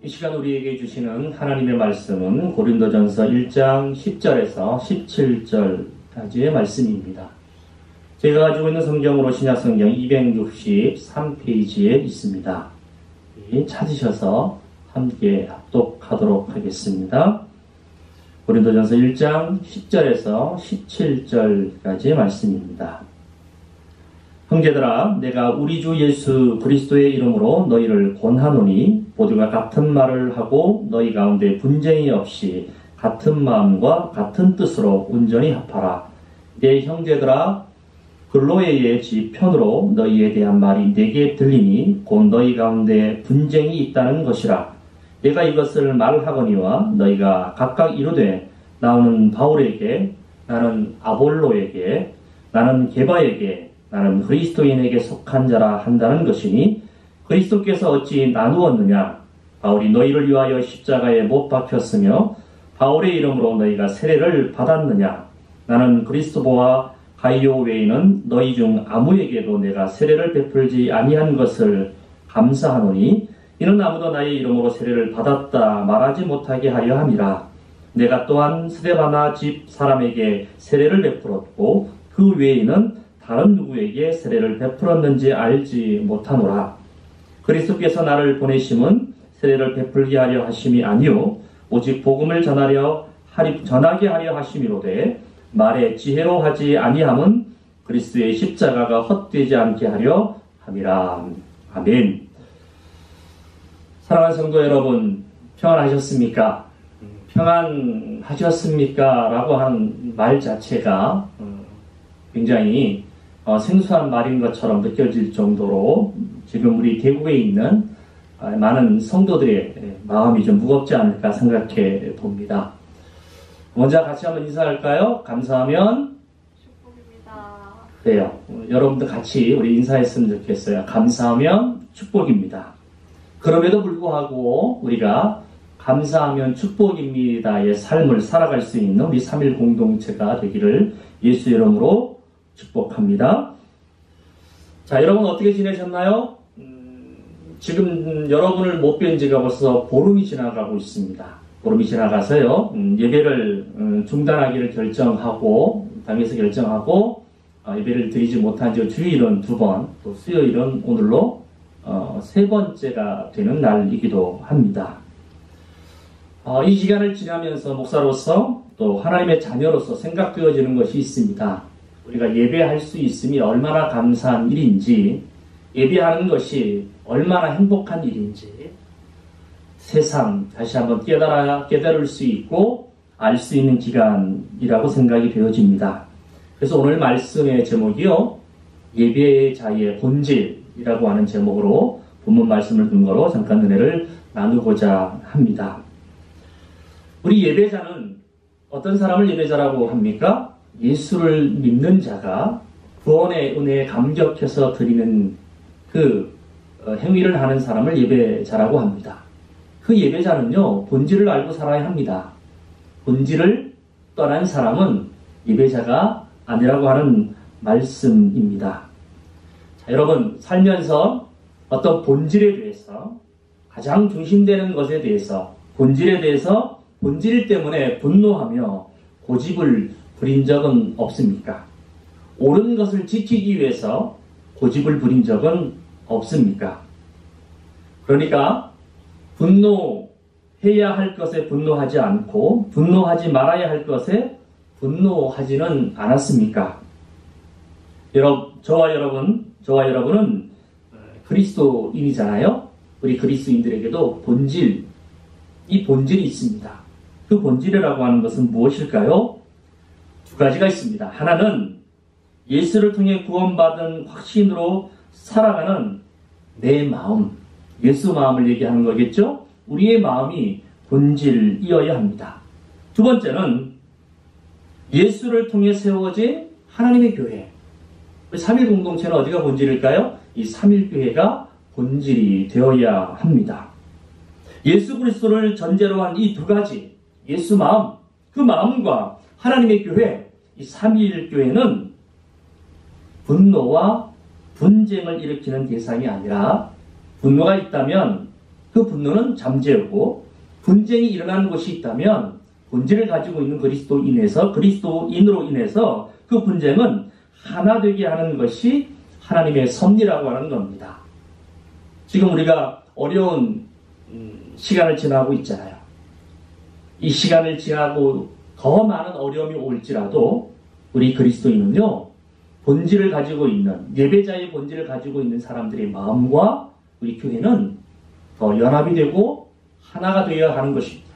이 시간 우리에게 주시는 하나님의 말씀은 고린도전서 1장 10절에서 17절까지의 말씀입니다. 제가 가지고 있는 성경으로 신약성경 263페이지에 있습니다. 찾으셔서 함께 합독하도록 하겠습니다. 고린도전서 1장 10절에서 17절까지의 말씀입니다. 형제들아, 내가 우리 주 예수 그리스도의 이름으로 너희를 권하노니 모두가 같은 말을 하고 너희 가운데 분쟁이 없이 같은 마음과 같은 뜻으로 온전히 합하라. 내 형제들아, 글로에의 집 편으로 너희에 대한 말이 내게 들리니 곧 너희 가운데 분쟁이 있다는 것이라. 내가 이것을 말하거니와 너희가 각각 이르되 나는 바울에게, 나는 아볼로에게, 나는 게바에게, 나는 그리스도인에게 속한 자라 한다는 것이니 그리스도께서 어찌 나누었느냐? 바울이 너희를 위하여 십자가에 못 박혔으며 바울의 이름으로 너희가 세례를 받았느냐? 나는 그리스도와 가이오 외에는 너희 중 아무에게도 내가 세례를 베풀지 아니한 것을 감사하노니 이는 아무도 나의 이름으로 세례를 받았다 말하지 못하게 하려 함이라. 내가 또한 스데바나 집 사람에게 세례를 베풀었고 그 외에는 다른 누구에게 세례를 베풀었는지 알지 못하노라. 그리스도께서 나를 보내심은 세례를 베풀게 하려 하심이 아니요 오직 복음을 전하게 하려 하심이로되 말의 지혜로 하지 아니함은 그리스도의 십자가가 헛되지 않게 하려 함이라. 아멘. 사랑하는 성도 여러분, 평안하셨습니까? 평안하셨습니까? 라고 하는 말 자체가 굉장히 생소한 말인 것처럼 느껴질 정도로 지금 우리 대구에 있는 많은 성도들의 마음이 좀 무겁지 않을까 생각해 봅니다. 먼저 같이 한번 인사할까요? 감사하면 축복입니다. 그래요. 여러분도 같이 우리 인사했으면 좋겠어요. 감사하면 축복입니다. 그럼에도 불구하고 우리가 감사하면 축복입니다의 삶을 살아갈 수 있는 우리 3.1 공동체가 되기를 예수 이름으로 축복합니다. 자, 여러분 어떻게 지내셨나요? 지금 여러분을 못 뵌 지가 벌써 보름이 지나가고 있습니다. 보름이 지나가서요, 예배를 중단하기를 결정하고, 당에서 결정하고, 예배를 드리지 못한 지 주일은 2번, 또 수요일은 오늘로 3번째가 되는 날이기도 합니다. 이 시간을 지나면서 목사로서 또 하나님의 자녀로서 생각되어지는 것이 있습니다. 우리가 예배할 수 있음이 얼마나 감사한 일인지, 예배하는 것이 얼마나 행복한 일인지 새삼 다시 한번 깨달을 수 있고 알 수 있는 기간이라고 생각이 되어집니다. 그래서 오늘 말씀의 제목이요, 예배자의 본질이라고 하는 제목으로 본문 말씀을 근거로 잠깐 은혜를 나누고자 합니다. 우리 예배자는 어떤 사람을 예배자라고 합니까? 예수를 믿는 자가 구원의 은혜에 감격해서 드리는 그 행위를 하는 사람을 예배자라고 합니다. 그 예배자는요, 본질을 알고 살아야 합니다. 본질을 떠난 사람은 예배자가 아니라고 하는 말씀입니다. 자, 여러분, 살면서 어떤 본질에 대해서, 가장 중심되는 것에 대해서, 본질에 대해서 본질 때문에 분노하며 고집을 부린 적은 없습니까? 옳은 것을 지키기 위해서 고집을 부린 적은 없습니까? 그러니까 분노해야 할 것에 분노하지 않고 분노하지 말아야 할 것에 분노하지는 않았습니까? 저와 여러분은 그리스도인이잖아요. 우리 그리스도인들에게도 이 본질이 있습니다. 그 본질이라고 하는 것은 무엇일까요? 2가지가 있습니다. 하나는 예수를 통해 구원받은 확신으로 살아가는 내 마음, 예수 마음을 얘기하는 거겠죠? 우리의 마음이 본질이어야 합니다. 2번째는 예수를 통해 세워진 하나님의 교회. 3.1 공동체는 어디가 본질일까요? 이 3.1 교회가 본질이 되어야 합니다. 예수 그리스도를 전제로 한 이 2가지, 예수 마음, 그 마음과 하나님의 교회, 이 3.1 교회는 분노와 분쟁을 일으키는 대상이 아니라 분노가 있다면 그 분노는 잠재우고 분쟁이 일어나는 것이 있다면 본질을 가지고 있는 그리스도인으로 인해서 그 분쟁은 하나 되게 하는 것이 하나님의 섭리라고 하는 겁니다. 지금 우리가 어려운 시간을 지나고 있잖아요. 이 시간을 지나고 더 많은 어려움이 올지라도 우리 그리스도인은요, 본질을 가지고 있는, 예배자의 본질을 가지고 있는 사람들의 마음과 우리 교회는 더 연합이 되고 하나가 되어야 하는 것입니다.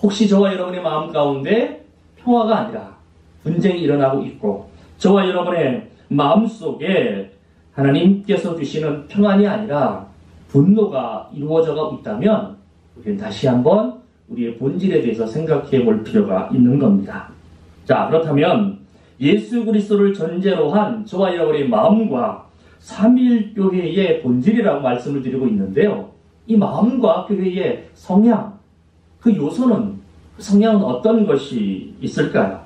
혹시 저와 여러분의 마음 가운데 평화가 아니라 분쟁이 일어나고 있고, 저와 여러분의 마음 속에 하나님께서 주시는 평안이 아니라 분노가 이루어져가고 있다면 우리는 다시 한번 우리의 본질에 대해서 생각해 볼 필요가 있는 겁니다. 자, 그렇다면 예수 그리스도를 전제로 한 저와 여러분의 마음과 삼위일교회의 본질이라고 말씀을 드리고 있는데요. 이 마음과 교회의 성향, 그 요소는, 그 성향은 어떤 것이 있을까요?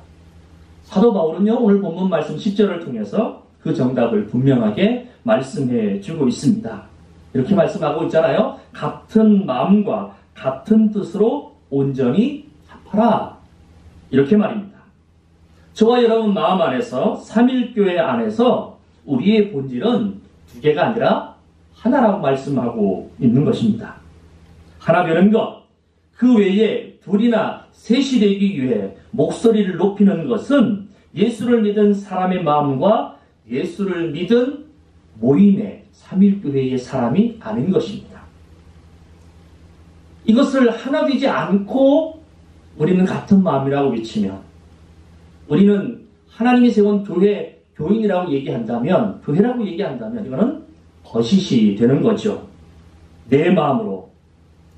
사도 바울은요, 오늘 본문 말씀 10절을 통해서 그 정답을 분명하게 말씀해 주고 있습니다. 이렇게 말씀하고 있잖아요. 같은 마음과 같은 뜻으로 온전히 합하라. 이렇게 말입니다. 저와 여러분 마음 안에서, 삼위일교회 안에서 우리의 본질은 두 개가 아니라 하나라고 말씀하고 있는 것입니다. 하나 되는 것, 그 외에 둘이나 셋이 되기 위해 목소리를 높이는 것은 예수를 믿은 사람의 마음과 예수를 믿은 모임의 삼위일교회의 사람이 아닌 것입니다. 이것을 하나 되지 않고 우리는 같은 마음이라고 외치면, 우리는 하나님이 세운 교인이라고 얘기한다면, 교회라고 얘기한다면 이거는 거짓이 되는 거죠. 내 마음으로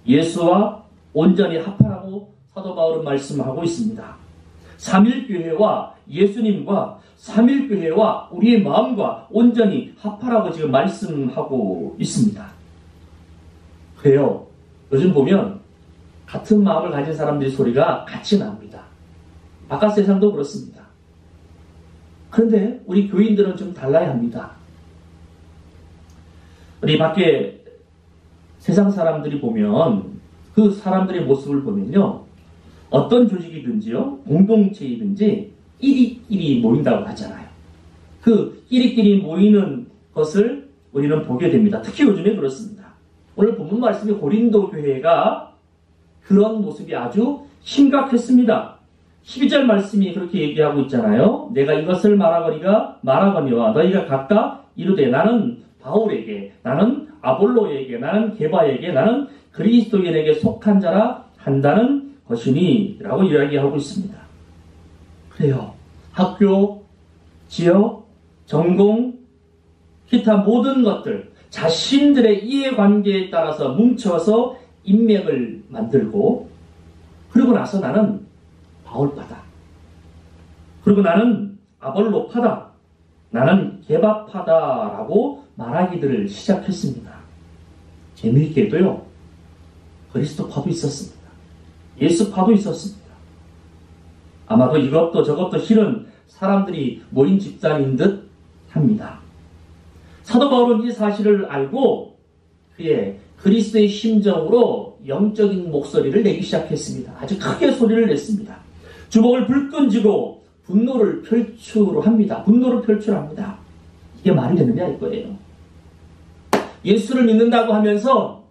예수와 온전히 합하라고 사도 바울은 말씀하고 있습니다. 삼위일교회와 예수님과 삼위일교회와 우리의 마음과 온전히 합하라고 지금 말씀하고 있습니다. 그래요. 요즘 보면 같은 마음을 가진 사람들의 소리가 같이 납니다. 바깥 세상도 그렇습니다. 그런데 우리 교인들은 좀 달라야 합니다. 우리 밖에 세상 사람들이 보면, 그 사람들의 모습을 보면요, 어떤 조직이든지요, 공동체이든지 끼리끼리 모인다고 하잖아요. 그 끼리끼리 모이는 것을 우리는 보게 됩니다. 특히 요즘에 그렇습니다. 오늘 본문 말씀이 고린도 교회가 그런 모습이 아주 심각했습니다. 12절 말씀이 그렇게 얘기하고 있잖아요. 내가 이것을 말하거니와 너희가 각각 이르되 나는 바울에게, 나는 아볼로에게, 나는 게바에게, 나는 그리스도인에게 속한 자라 한다는 것이니 라고 이야기하고 있습니다. 그래요. 학교, 지역, 전공, 기타 모든 것들, 자신들의 이해관계에 따라서 뭉쳐서 인맥을 만들고, 그리고 나서 나는 바울파다, 그리고 나는 아볼로파다, 나는 게바파다라고 말하기들을 시작했습니다. 재미있게도요, 그리스도파도 있었습니다. 예수파도 있었습니다. 아마도 이것도 저것도 싫은 사람들이 모인 집단인 듯 합니다. 사도 바울은 이 사실을 알고 그의 그리스도의 심정으로 영적인 목소리를 내기 시작했습니다. 아주 크게 소리를 냈습니다. 주먹을 불끈 쥐고 분노를 표출합니다. 이게 말이 되느냐 이거예요. 예수를 믿는다고 하면서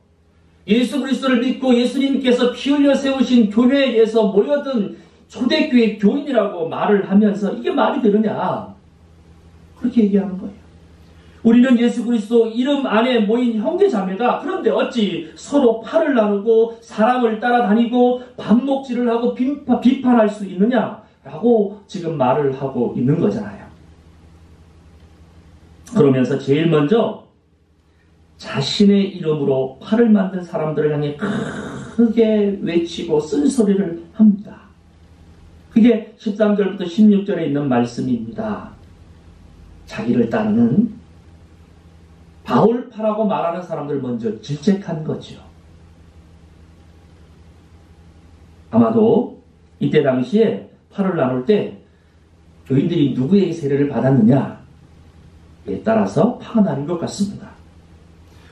예수 그리스도를 믿고 예수님께서 피 흘려 세우신 교회에서 모여든 초대교회 교인이라고 말을 하면서 이게 말이 되느냐, 그렇게 얘기하는 거예요. 우리는 예수 그리스도 이름 안에 모인 형제자매다. 그런데 어찌 서로 팔을 나누고 사람을 따라다니고 반목질을 하고 비판할 수 있느냐라고 지금 말을 하고 있는 거잖아요. 그러면서 제일 먼저 자신의 이름으로 팔을 만든 사람들을 향해 크게 외치고 쓴소리를 합니다. 그게 13절부터 16절에 있는 말씀입니다. 자기를 따르는 바울파라고 말하는 사람들 먼저 질책한 거죠. 아마도 이때 당시에 팔을 나눌 때 교인들이 누구의 세례를 받았느냐에 따라서 파가 나는 것 같습니다.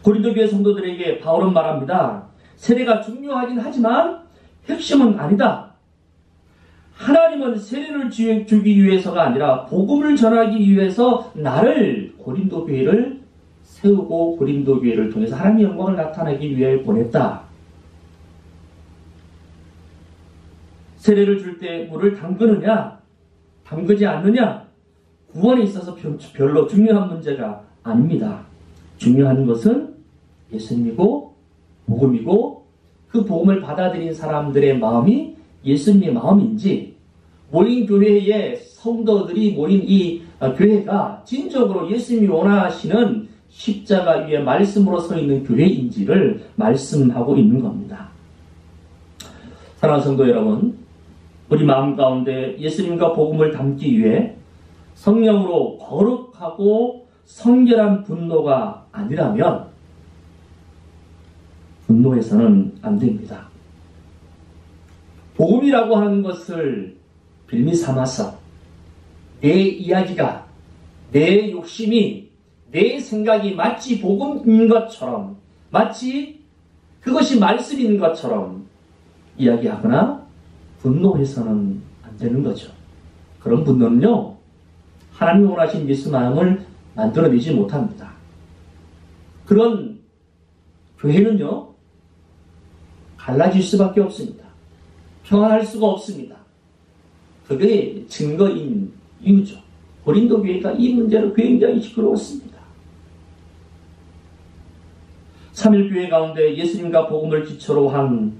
고린도 교회 성도들에게 바울은 말합니다. 세례가 중요하긴 하지만 핵심은 아니다. 하나님은 세례를 주기 위해서가 아니라 복음을 전하기 위해서 나를 고린도 교회를 세우고 고린도 교회를 통해서 하나님의 영광을 나타내기 위해 보냈다. 세례를 줄 때 물을 담그느냐 담그지 않느냐 구원에 있어서 별로 중요한 문제가 아닙니다. 중요한 것은 예수님이고 복음이고 그 복음을 받아들인 사람들의 마음이 예수님의 마음인지 모인 교회의 성도들이 모인 이 교회가 진정으로 예수님이 원하시는 십자가 위에 말씀으로 서 있는 교회인지를 말씀하고 있는 겁니다. 사랑하는 성도 여러분, 우리 마음 가운데 예수님과 복음을 담기 위해 성령으로 거룩하고 성결한 분노가 아니라면 분노해서는 안 됩니다. 복음이라고 하는 것을 빌미 삼아서 내 이야기가, 내 욕심이, 내 생각이 마치 복음인 것처럼, 마치 그것이 말씀인 것처럼 이야기하거나 분노해서는 안 되는 거죠. 그런 분노는요, 하나님이 원하신 예수 마음을 만들어내지 못합니다. 그런 교회는요, 갈라질 수밖에 없습니다. 평안할 수가 없습니다. 그게 증거인 이유죠. 고린도 교회가 이 문제로 굉장히 시끄러웠습니다. 3일 교회 가운데 예수님과 복음을 기초로 한,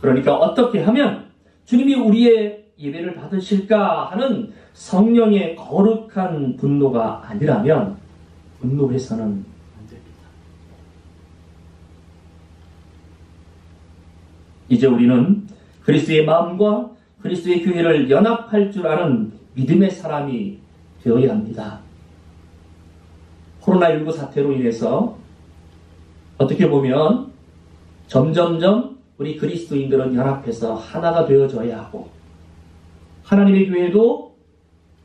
그러니까 어떻게 하면 주님이 우리의 예배를 받으실까 하는 성령의 거룩한 분노가 아니라면 분노해서는 안 됩니다. 이제 우리는 그리스도의 마음과 그리스도의 교회를 연합할 줄 아는 믿음의 사람이 되어야 합니다. 코로나19 사태로 인해서 어떻게 보면 점점점 우리 그리스도인들은 연합해서 하나가 되어져야 하고, 하나님의 교회도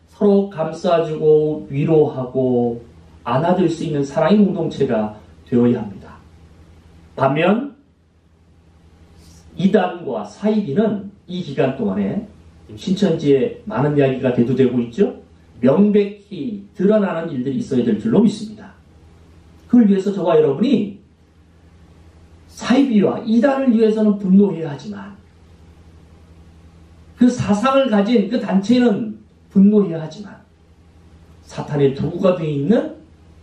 서로 감싸주고 위로하고 안아줄 수 있는 사랑의 공동체가 되어야 합니다. 반면 이단과 사이비는 이 기간 동안에 신천지에 많은 이야기가 대두되고 있죠. 명백히 드러나는 일들이 있어야 될 줄로 믿습니다. 그걸 위해서 저와 여러분이 사이비와 이단을 위해서는 분노해야 하지만, 그 사상을 가진 그 단체는 분노해야 하지만, 사탄의 도구가 되어 있는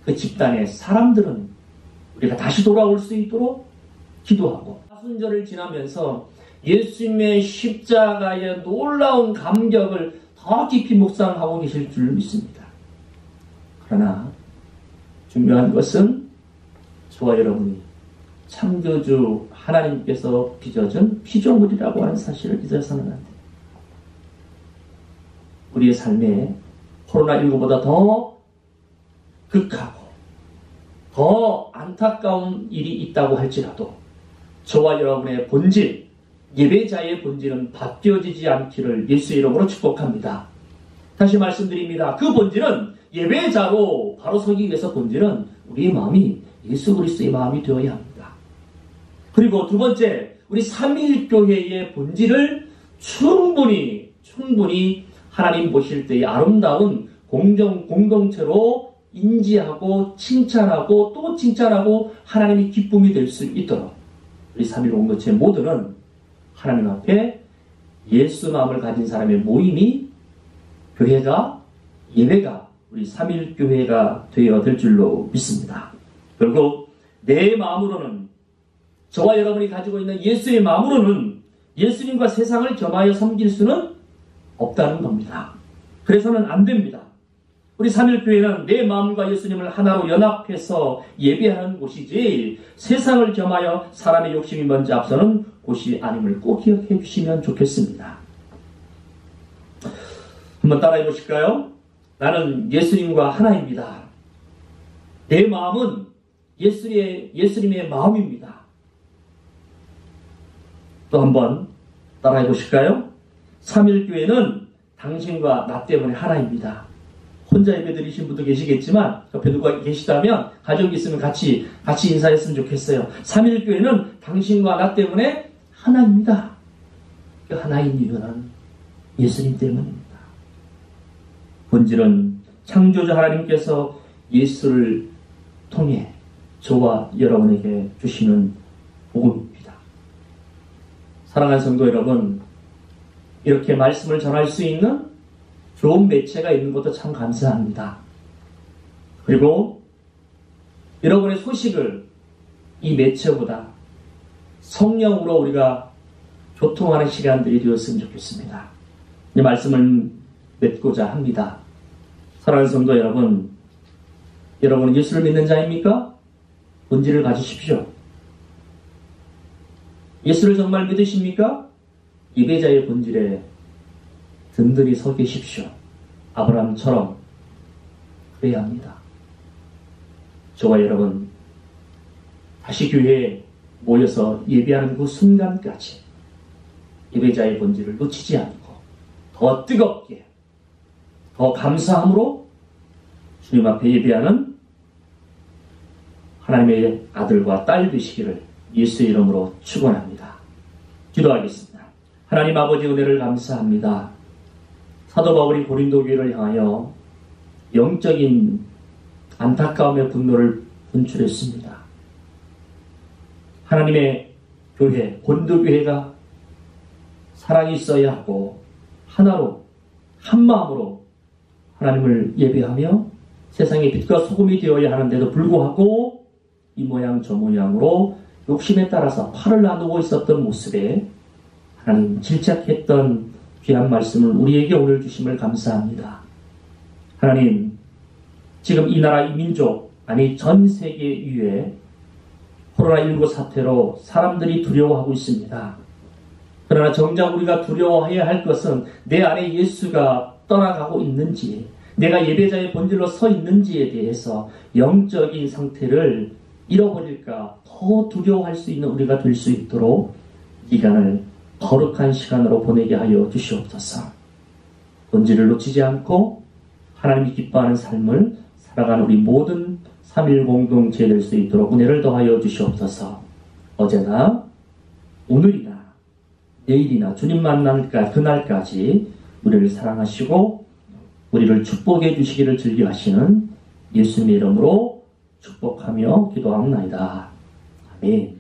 그 집단의 사람들은 우리가 다시 돌아올 수 있도록 기도하고, 사순절을 지나면서 예수님의 십자가의 놀라운 감격을 더 깊이 묵상하고 계실 줄 믿습니다. 그러나 중요한 것은 저와 여러분이 창조주 하나님께서 빚어준 피조물이라고 하는 사실을 잊어서는 안 돼요. 우리의 삶에 코로나19보다 더 극하고 더 안타까운 일이 있다고 할지라도 저와 여러분의 본질, 예배자의 본질은 바뀌어지지 않기를 예수의 이름으로 축복합니다. 다시 말씀드립니다. 그 본질은 예배자로 바로 서기 위해서 본질은 우리의 마음이 예수 그리스도의 마음이 되어야 합니다. 그리고 두 번째, 우리 삼일교회의 본질을 충분히 하나님 보실 때의 아름다운 공동체로 인지하고 칭찬하고 또 칭찬하고 하나님이 기쁨이 될 수 있도록 우리 삼일 공동체 모두는 하나님 앞에 예수 마음을 가진 사람의 모임이, 교회가, 예배가 우리 삼일교회가 되어 될 줄로 믿습니다. 결국 내 마음으로는, 저와 여러분이 가지고 있는 예수의 마음으로는 예수님과 세상을 겸하여 섬길 수는 없다는 겁니다. 그래서는 안 됩니다. 우리 삼일교회는 내 마음과 예수님을 하나로 연합해서 예배하는 곳이지 세상을 겸하여 사람의 욕심이 먼저 앞서는 곳이 아님을 꼭 기억해 주시면 좋겠습니다. 한번 따라해 보실까요? 나는 예수님과 하나입니다. 내 마음은 예수님의 마음입니다. 또 한번 따라해 보실까요? 삼일교회는 당신과 나 때문에 하나입니다. 혼자 예배 드리신 분도 계시겠지만 옆에 누가 계시다면 가족이 있으면 같이 인사했으면 좋겠어요. 삼일교회는 당신과 나 때문에 하나입니다. 그 하나인 이유는 예수님 때문입니다. 본질은 창조주 하나님께서 예수를 통해 저와 여러분에게 주시는 복음입니다. 사랑하는 성도 여러분, 이렇게 말씀을 전할 수 있는 좋은 매체가 있는 것도 참 감사합니다. 그리고 여러분의 소식을 이 매체보다 성령으로 우리가 교통하는 시간들이 되었으면 좋겠습니다. 이 말씀을 맺고자 합니다. 사랑하는 성도 여러분, 여러분은 예수를 믿는 자입니까? 본질을 가지십시오. 예수를 정말 믿으십니까? 예배자의 본질에 든든히 서 계십시오. 아브라함처럼 그래야 합니다. 저와 여러분, 다시 교회에 모여서 예배하는 그 순간까지 예배자의 본질을 놓치지 않고 더 뜨겁게, 더 감사함으로 주님 앞에 예배하는 하나님의 아들과 딸 되시기를 예수의 이름으로 축원합니다. 기도하겠습니다. 하나님 아버지 은혜를 감사합니다. 사도 바울이 고린도 교회를 향하여 영적인 안타까움의 분노를 분출했습니다. 하나님의 교회, 고린도 교회가 사랑이 있어야 하고 하나로, 한 마음으로 하나님을 예배하며 세상의 빛과 소금이 되어야 하는데도 불구하고 이 모양 저 모양으로 욕심에 따라서 팔을 나누고 있었던 모습에 하나님 질책했던 귀한 말씀을 우리에게 오늘 주심을 감사합니다. 하나님, 지금 이 나라, 이 민족, 아니 전 세계 위에 코로나19 사태로 사람들이 두려워하고 있습니다. 그러나 정작 우리가 두려워해야 할 것은 내 안에 예수가 떠나가고 있는지, 내가 예배자의 본질로 서 있는지에 대해서 영적인 상태를 잃어버릴까 더 두려워할 수 있는 우리가 될 수 있도록 기간을 거룩한 시간으로 보내게 하여 주시옵소서. 본질을 놓치지 않고 하나님이 기뻐하는 삶을 살아가는 우리 모든 3.1 공동체 될 수 있도록 은혜를 더하여 주시옵소서. 어제나 오늘이나 내일이나 주님 만날 그날까지 우리를 사랑하시고 우리를 축복해 주시기를 즐겨하시는 예수님의 이름으로 축복하며 기도하옵나이다. 아멘.